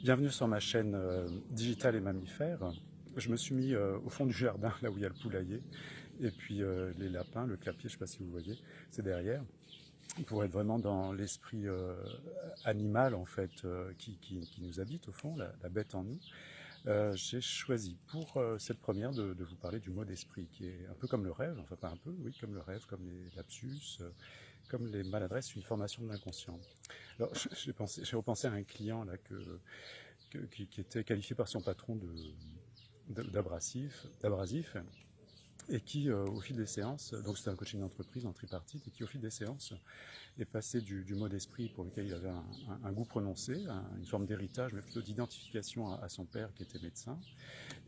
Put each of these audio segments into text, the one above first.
Bienvenue sur ma chaîne Digital et Mammifères. Je me suis mis au fond du jardin, là où il y a le poulailler, et puis les lapins, le clapier, je ne sais pas si vous voyez, c'est derrière, pour être vraiment dans l'esprit animal en fait qui nous habite au fond, la bête en nous. J'ai choisi pour cette première de vous parler du mot d'esprit, qui est un peu comme le rêve, enfin pas un peu, oui, comme le rêve, comme les lapsus, comme les maladresses, une formation de l'inconscient. Alors j'ai repensé à un client là qui était qualifié par son patron d'abrasif, et qui, au fil des séances, donc c'était un coaching d'entreprise en tripartite, et qui, au fil des séances, est passé du mot d'esprit pour lequel il avait un goût prononcé, une forme d'héritage, mais plutôt d'identification à son père qui était médecin,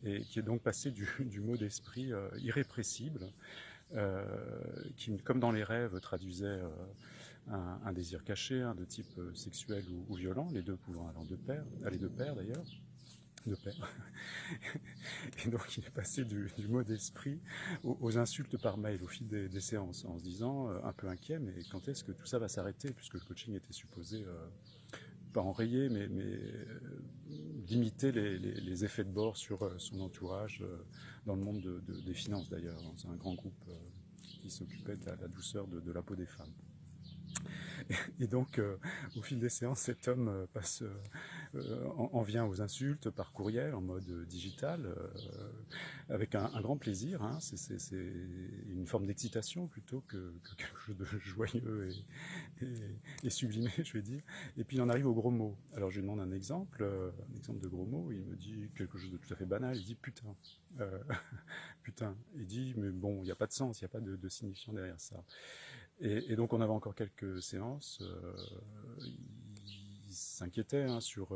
et qui est donc passé du mot d'esprit irrépressible, qui, comme dans les rêves, traduisait un désir caché, de type sexuel ou violent, les deux pouvant aller de pair d'ailleurs, de pair. Et donc il est passé du mot d'esprit aux insultes par mail au fil des séances, en se disant, un peu inquiet, mais quand est-ce que tout ça va s'arrêter, puisque le coaching était supposé, pas enrayer, mais limiter les effets de bord sur son entourage, dans le monde des finances d'ailleurs. C'est un grand groupe qui s'occupait de la douceur de la peau des femmes. Et donc, au fil des séances, cet homme en vient aux insultes par courriel, en mode digital, avec un grand plaisir. Hein. C'est une forme d'excitation plutôt que quelque chose de joyeux et sublimé, je vais dire. Et puis, il en arrive aux gros mots. Alors, je lui demande un exemple de gros mots. Il me dit quelque chose de tout à fait banal. Il dit putain. Putain. Il dit, mais bon, il n'y a pas de sens, il n'y a pas de signifiant derrière ça. Et donc on avait encore quelques séances, il s'inquiétait hein, sur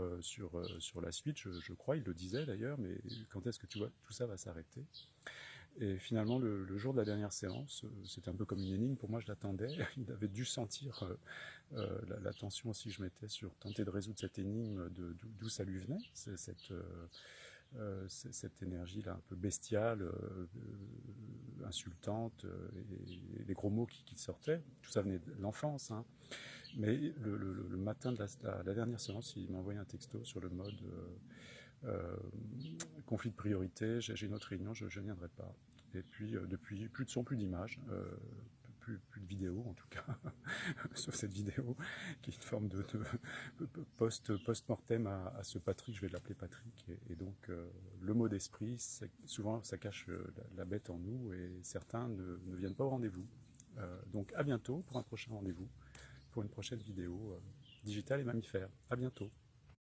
la suite, je crois, il le disait d'ailleurs, mais quand est-ce que tu vois tout ça va s'arrêter? Et finalement le jour de la dernière séance, c'était un peu comme une énigme, pour moi je l'attendais, il avait dû sentir la tension aussi que je mettais sur tenter de résoudre cette énigme, d'où ça lui venait, cette énergie-là un peu bestiale, insultante, et les gros mots qui sortaient. Tout ça venait de l'enfance. Hein. Mais le matin de la dernière séance, il m'a envoyé un texto sur le mode conflit de priorité, j'ai une autre réunion, je ne viendrai pas. Et puis, depuis, plus de son, plus d'images. Plus de vidéos en tout cas, sauf cette vidéo qui est une forme de post-mortem à ce Patrick, je vais l'appeler Patrick, et donc le mot d'esprit, souvent ça cache la bête en nous, et certains ne viennent pas au rendez-vous. Donc à bientôt pour un prochain rendez-vous, pour une prochaine vidéo digitale et mammifère. À bientôt.